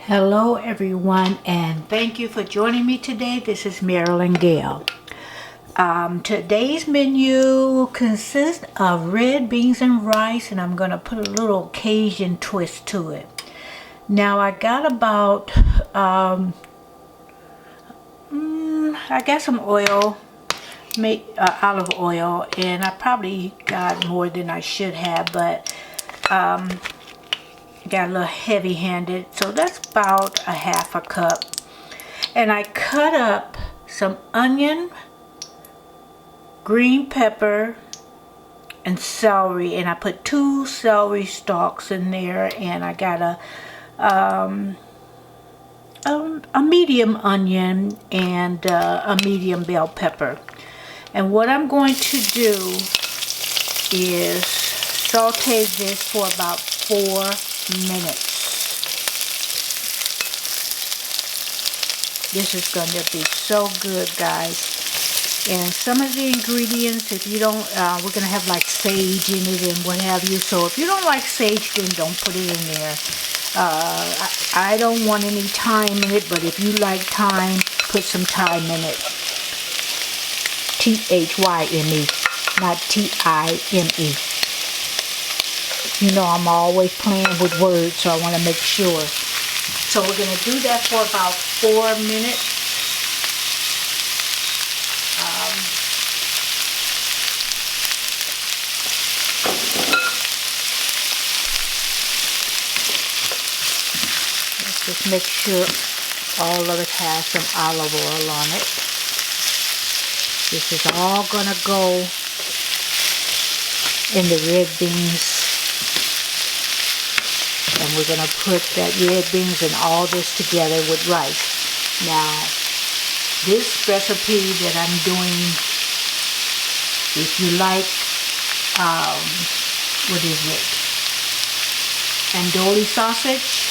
Hello everyone, and thank you for joining me today. This is Marilyn Gale. Today's menu consists of red beans and rice, and I'm going to put a little Cajun twist to it. Now I got about I got some oil, olive oil, and I probably got more than I should have, but got a little heavy-handed, so that's about a half a cup. And I cut up some onion, green pepper, and celery, and I put 2 celery stalks in there, and I got a medium onion and a medium bell pepper. And what I'm going to do is saute this for about 4 minutes. This is going to be so good, guys. And some of the ingredients, if you don't, we're going to have like sage in it and what have you. So if you don't like sage, then don't put it in there. I don't want any thyme in it, but if you like thyme, put some thyme in it. T-H-Y-M-E, not T-I-M-E. You know I'm always playing with words, so I want to make sure. So we're going to do that for about 4 minutes. Let's just make sure all of it has some olive oil on it. This is all going to go in the red beans. And we're going to put that red beans and all this together with rice. Now, this recipe that I'm doing, if you like, what is it? Andouille sausage,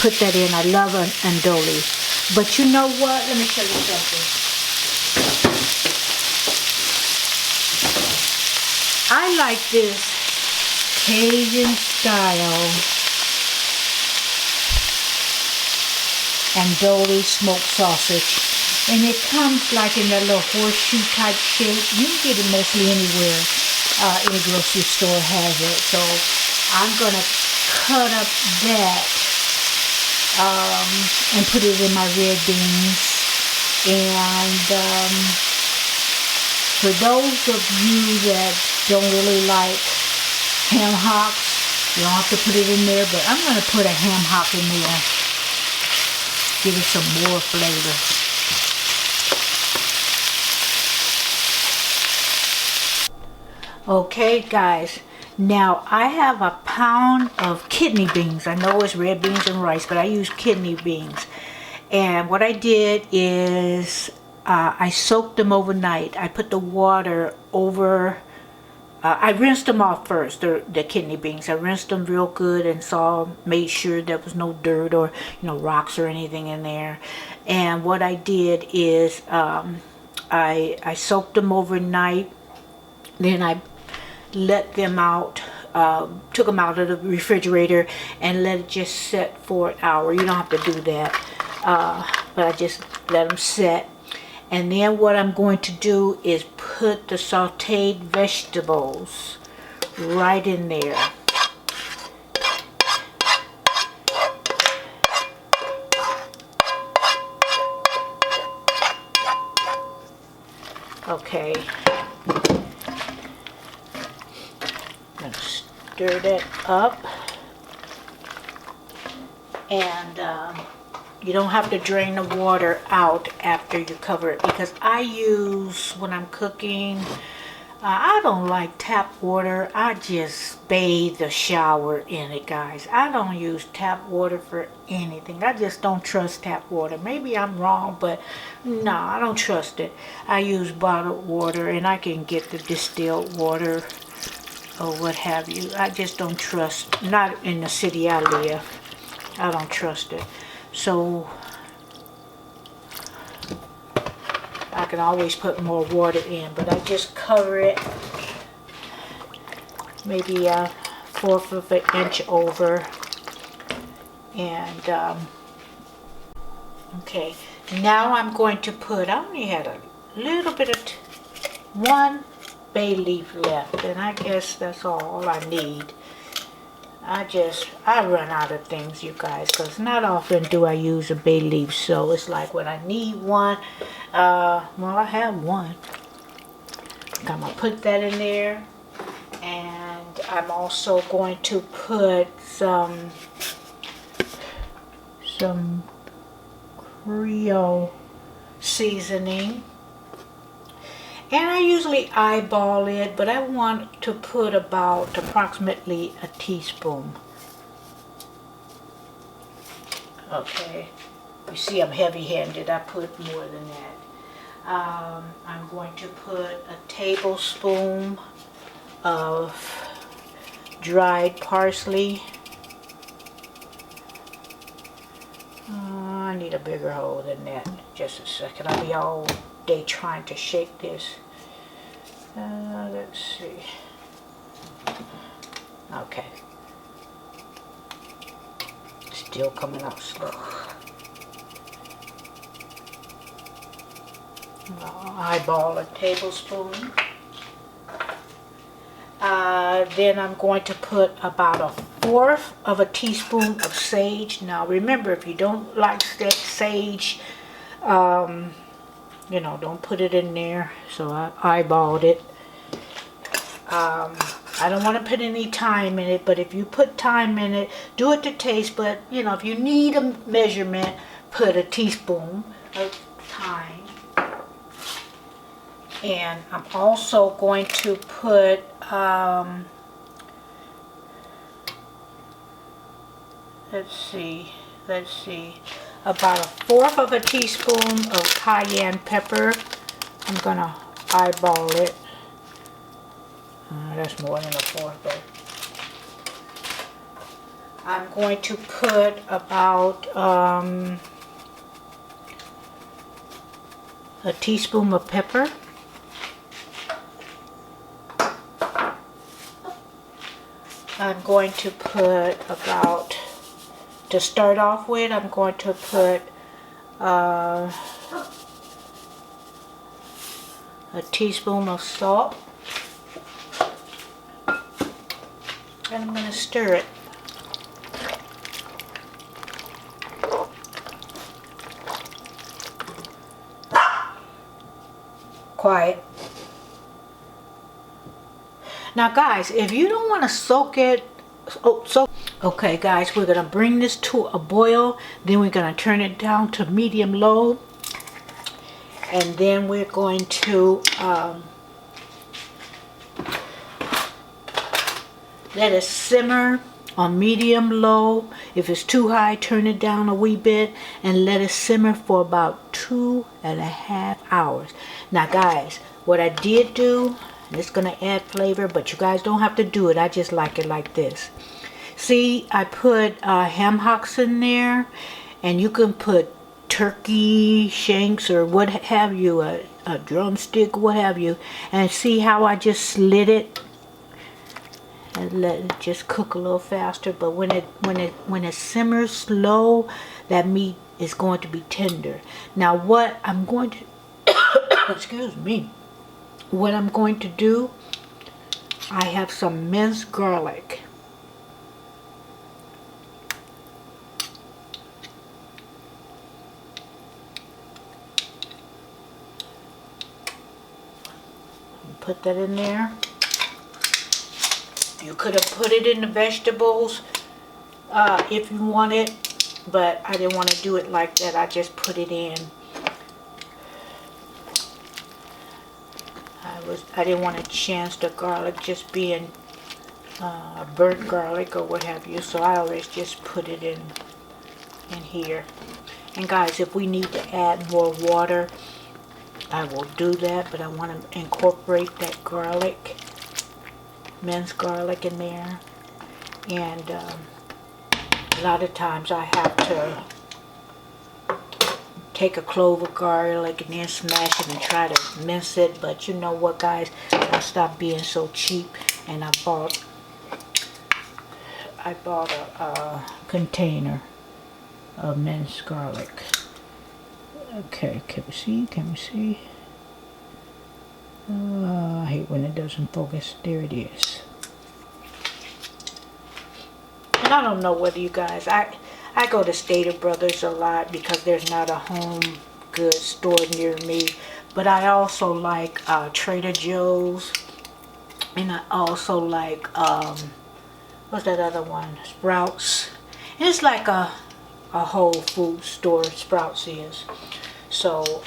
put that in. I love an andouille. But you know what? Let me show you something. I like this Cajun style andouille smoked sausage, and it comes like in that little horseshoe type shape. You can get it mostly anywhere. Any grocery store has it. So I'm gonna cut up that and put it in my red beans. And for those of you that don't really like ham hocks, you don't have to put it in there, but I'm gonna put a ham hock in there. Give it some more flavor. Okay, guys. Now, I have a pound of kidney beans. I know it's red beans and rice, but I use kidney beans. And what I did is I soaked them overnight. I put the water over. I rinsed them off first, the kidney beans. I rinsed them real good and made sure there was no dirt or rocks or anything in there. And what I did is I soaked them overnight. Then I let them out, took them out of the refrigerator and let it just set for an hour. You don't have to do that, but I just let them set. And then what I'm going to do is put the sauteed vegetables right in there. Okay. I'm going to stir that up. And you don't have to drain the water out after you cover it, because I use, when I'm cooking, I don't like tap water. I just bathe the shower in it, guys. I don't use tap water for anything. I just don't trust tap water. Maybe I'm wrong, but no, I don't trust it. I use bottled water, and I can get the distilled water or what have you. I just don't trust, not in the city I live. I don't trust it. So I can always put more water in, but I just cover it maybe a 1/4 of an inch over, and Okay, now I'm going to put, I only had a little bit of, one bay leaf left, and I guess that's all I need. I run out of things, you guys, because not often do I use a bay leaf, so it's like when I need one, well, I have one. I'm going to put that in there, and I'm also going to put some Creole seasoning. And I usually eyeball it, but I want to put about approximately a teaspoon. Okay, you see I'm heavy-handed. I put more than that. I'm going to put a tablespoon of dried parsley. I need a bigger hole than that. Just a second. I'll be all day trying to shake this. Let's see. Okay. Still coming out slow. I'll eyeball a tablespoon. Then I'm going to put about 1/4 of a teaspoon of sage. Now remember, if you don't like sage, you know, don't put it in there. So I eyeballed it. I don't want to put any thyme in it, but if you put thyme in it, do it to taste. But, you know, if you need a measurement, put a teaspoon of thyme. And I'm also going to put, let's see, about 1/4 of a teaspoon of cayenne pepper. I'm going to eyeball it. That's more than 1/4, though. I'm going to put about a teaspoon of pepper. I'm going to put about, to start off with, I'm going to put a teaspoon of salt. And I'm going to stir it. Quiet. Now guys, if you don't want to soak it, okay guys, we're going to bring this to a boil, then we're going to turn it down to medium low, and then we're going to let it simmer on medium low. If it's too high, turn it down a wee bit and let it simmer for about 2.5 hours. Now guys, what I did do, and it's going to add flavor, but you guys don't have to do it. I just like it like this. See, I put ham hocks in there, and you can put turkey shanks or what have you, a drumstick, what have you, and see how I just slit it and let it just cook a little faster. But when it simmers slow, that meat is going to be tender. Now what I'm going to excuse me, what I'm going to do, I have some minced garlic. Put that in there. You could have put it in the vegetables if you wanted, but I didn't want to do it like that. I just put it in. I didn't want to chance the garlic just being burnt garlic or what have you, so I always just put it in here. And guys, if we need to add more water, I will do that, but I want to incorporate that garlic, minced garlic in there. And a lot of times I have to take a clove of garlic and then smash it and try to mince it. But you know what, guys, I stopped being so cheap, and I bought a container of minced garlic. Okay, can we see? Can we see? I hate when it doesn't focus. There it is. And I don't know whether you guys, I go to Stater Brothers a lot because there's not a home goods store near me. But I also like Trader Joe's. And I also like, what's that other one? Sprouts. And it's like a whole food store, Sprouts is. So,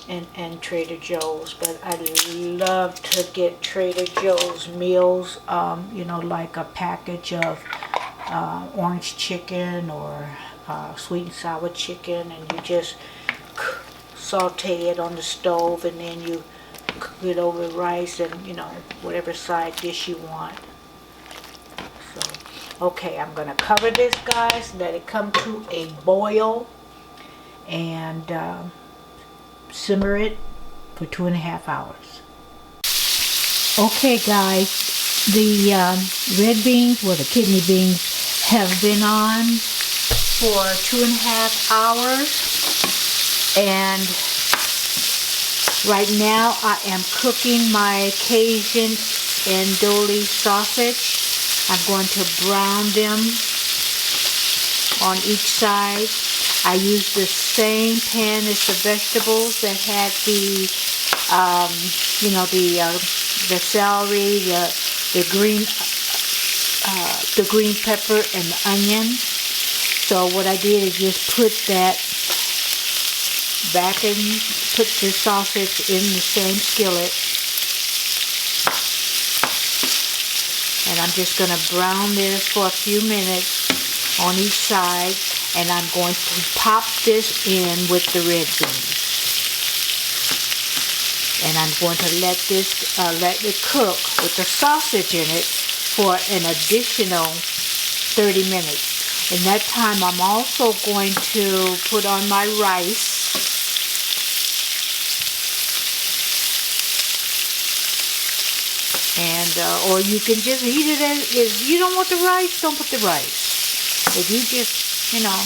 and Trader Joe's, but I love to get Trader Joe's meals, you know, like a package of orange chicken or sweet and sour chicken, and you just saute it on the stove, and then you cook it over rice and, you know, whatever side dish you want. So, okay, I'm gonna cover this, guys, let it come to a boil, and simmer it for 2.5 hours. Okay, guys, the red beans, well, the kidney beans, have been on for 2.5 hours, and right now I am cooking my Cajun Andouille sausage. I'm going to brown them on each side. I use the same pan as the vegetables that had the, you know, the celery, the green pepper, and the onion. So what I did is just put that back and put the sausage in the same skillet. And I'm just going to brown this for a few minutes on each side. And I'm going to pop this in with the red beans. And I'm going to let it cook with the sausage in it for an additional 30 minutes. In that time, I'm also going to put on my rice. And, or you can just eat it as, if you don't want the rice, don't put the rice. If you just, you know,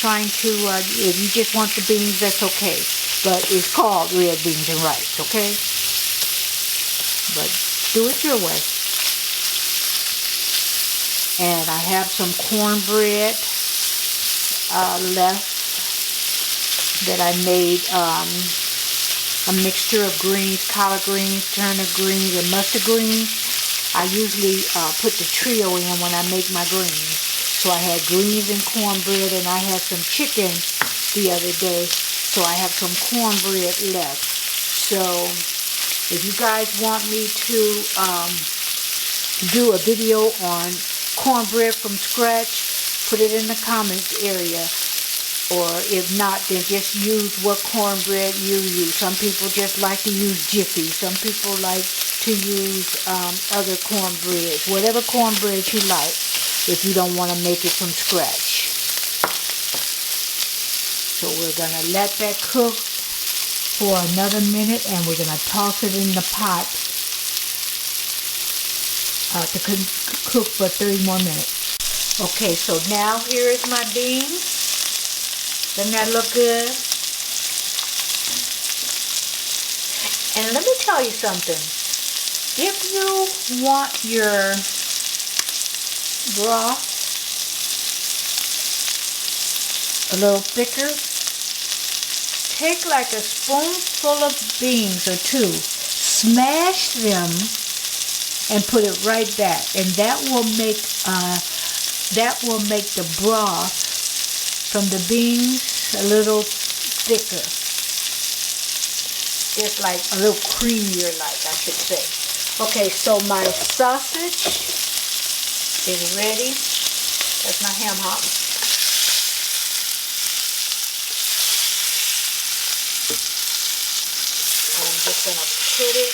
trying to, if you just want the beans, that's okay. But it's called red beans and rice, okay? But do it your way. And I have some cornbread left that I made, a mixture of greens, collard greens, turnip greens, and mustard greens. I usually put the trio in when I make my greens. So I had greens and cornbread, and I had some chicken the other day, so I have some cornbread left. So if you guys want me to do a video on cornbread from scratch, put it in the comments area. Or if not, then just use what cornbread you use. Some people just like to use Jiffy. Some people like to use other cornbreads. Whatever cornbread you like, if you don't want to make it from scratch. So we're going to let that cook for another minute, and we're going to toss it in the pot to cook for 30 more minutes. Okay, so now here is my beans. Doesn't that look good? And let me tell you something. If you want your broth a little thicker, take like a spoonful of beans or two, smash them, and put it right back, and that will make the broth from the beans a little thicker, just like a little creamier, like I should say. Okay, so my sausage is ready. That's my ham hock. And I'm just gonna put it.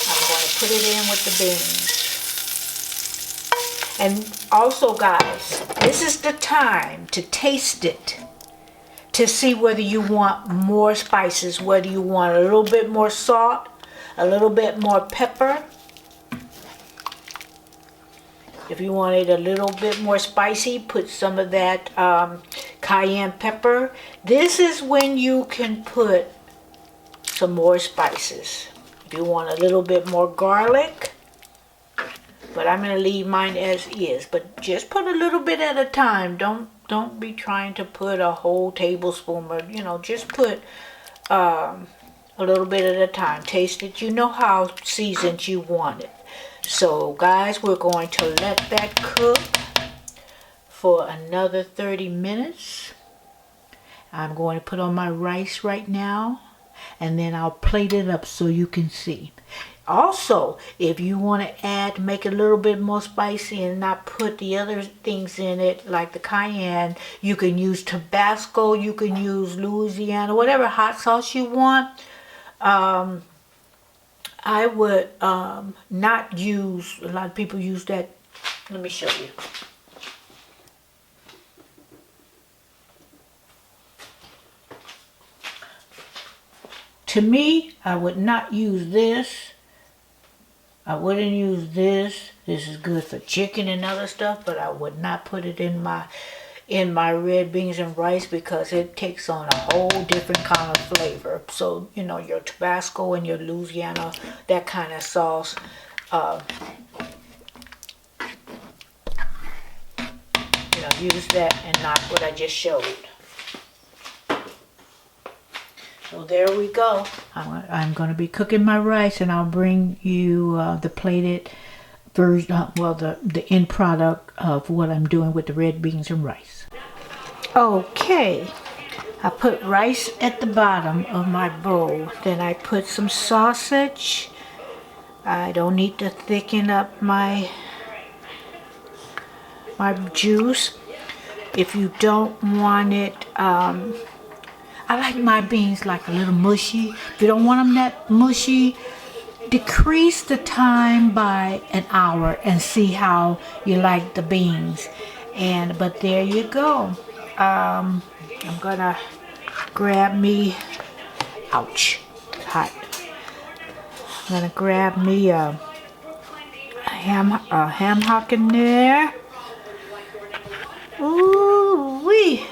I'm gonna put it in with the beans. And also, guys, this is the time to taste it, to see whether you want more spices, whether you want a little bit more salt, a little bit more pepper. If you want it a little bit more spicy, put some of that cayenne pepper. This is when you can put some more spices. If you want a little bit more garlic, but I'm going to leave mine as is. But just put a little bit at a time. Don't be trying to put a whole tablespoon, or just put a little bit at a time. Taste it. You know how seasoned you want it. So guys, we're going to let that cook for another 30 minutes. I'm going to put on my rice right now, and then I'll plate it up so you can see. Also, if you want to make it a little bit more spicy and not put the other things in it, like the cayenne, you can use Tabasco, you can use Louisiana, whatever hot sauce you want. I would not use, a lot of people use that. Let me show you. To me, I would not use this. I wouldn't use this. This is good for chicken and other stuff, but I would not put it in my red beans and rice because it takes on a whole different kind of flavor. So, your Tabasco and your Louisiana, that kind of sauce, use that and not what I just showed. So there we go. I'm going to be cooking my rice, and I'll bring you the plated version, the end product of what I'm doing with the red beans and rice. Okay, I put rice at the bottom of my bowl. Then I put some sausage. I don't need to thicken up my juice. If you don't want it, I like my beans like a little mushy. If you don't want them that mushy, decrease the time by an hour and see how you like the beans. But there you go. I'm gonna grab me, ouch, hot. I'm gonna grab me a ham hock in there. Ooh wee,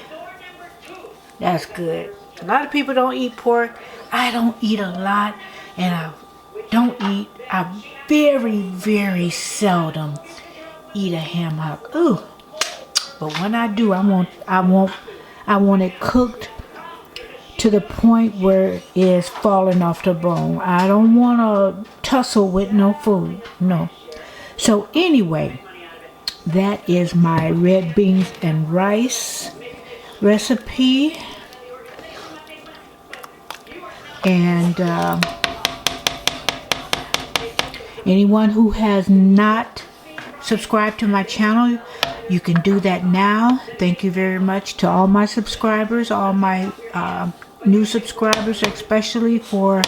that's good. A lot of people don't eat pork. I don't eat a lot, and I very, very seldom eat a ham hock. Ooh, but when I do, I want it cooked to the point where it's falling off the bone. I don't want to tussle with no food, no. So anyway, that is my red beans and rice recipe. And anyone who has not subscribed to my channel, you can do that now. Thank you very much to all my subscribers, all my new subscribers, especially for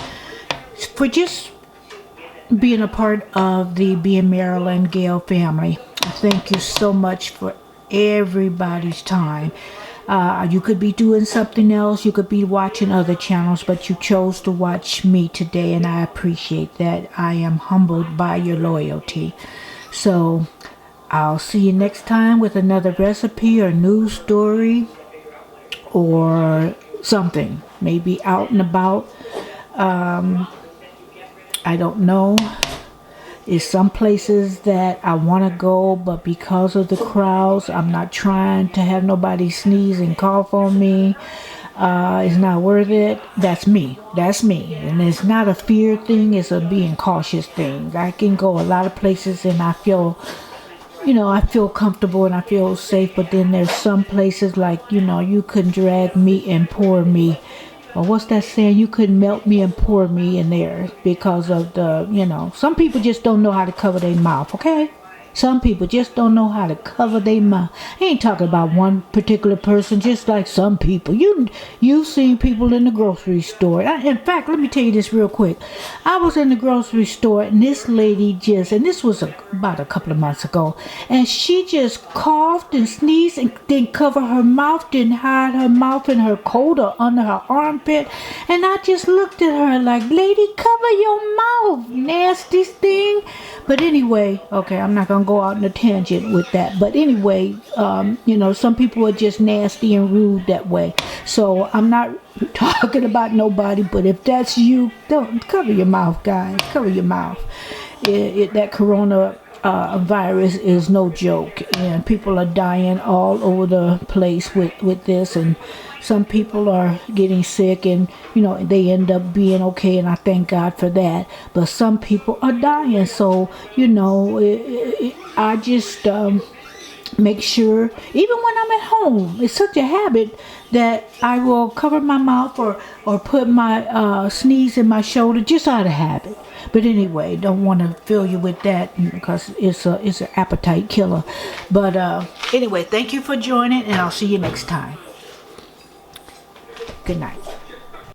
just being a part of the Being Maryland Gale family. Thank you so much for everybody's time. You could be doing something else. You could be watching other channels, but you chose to watch me today, and I appreciate that. I am humbled by your loyalty. So I'll see you next time with another recipe or news story or something. Maybe out and about. I don't know. There's some places that I want to go, but because of the crowds, I'm not trying to have nobody sneeze and cough on me. It's not worth it. That's me. And it's not a fear thing. It's a being cautious thing. I can go a lot of places and I feel, I feel comfortable and I feel safe. But then there's some places like, you couldn't drag me and pour me. Or what's that saying? You couldn't melt me and pour me in there because of the, some people just don't know how to cover their mouth, okay? Some people just don't know how to cover their mouth. I ain't talking about one particular person, just like some people. You've seen people in the grocery store. In fact, let me tell you this real quick. I was in the grocery store, and this lady and this was about a couple of months ago, and she just coughed and sneezed and didn't cover her mouth, didn't hide her mouth in her coat or under her armpit. And I just looked at her like, lady, cover your mouth, nasty thing. But anyway, okay, I'm not going to go out on a tangent with that. But anyway, you know, some people are just nasty and rude that way. So I'm not talking about nobody, but if that's you, don't cover your mouth, guys. Cover your mouth. That corona virus is no joke, and people are dying all over the place with this, and some people are getting sick, and you know, they end up being okay, and I thank God for that. But some people are dying, so you know, I just make sure, even when I'm at home, it's such a habit that I will cover my mouth or put my sneeze in my shoulder just out of habit. But anyway, don't want to fill you with that because it's an appetite killer. But anyway, thank you for joining, and I'll see you next time. Good night.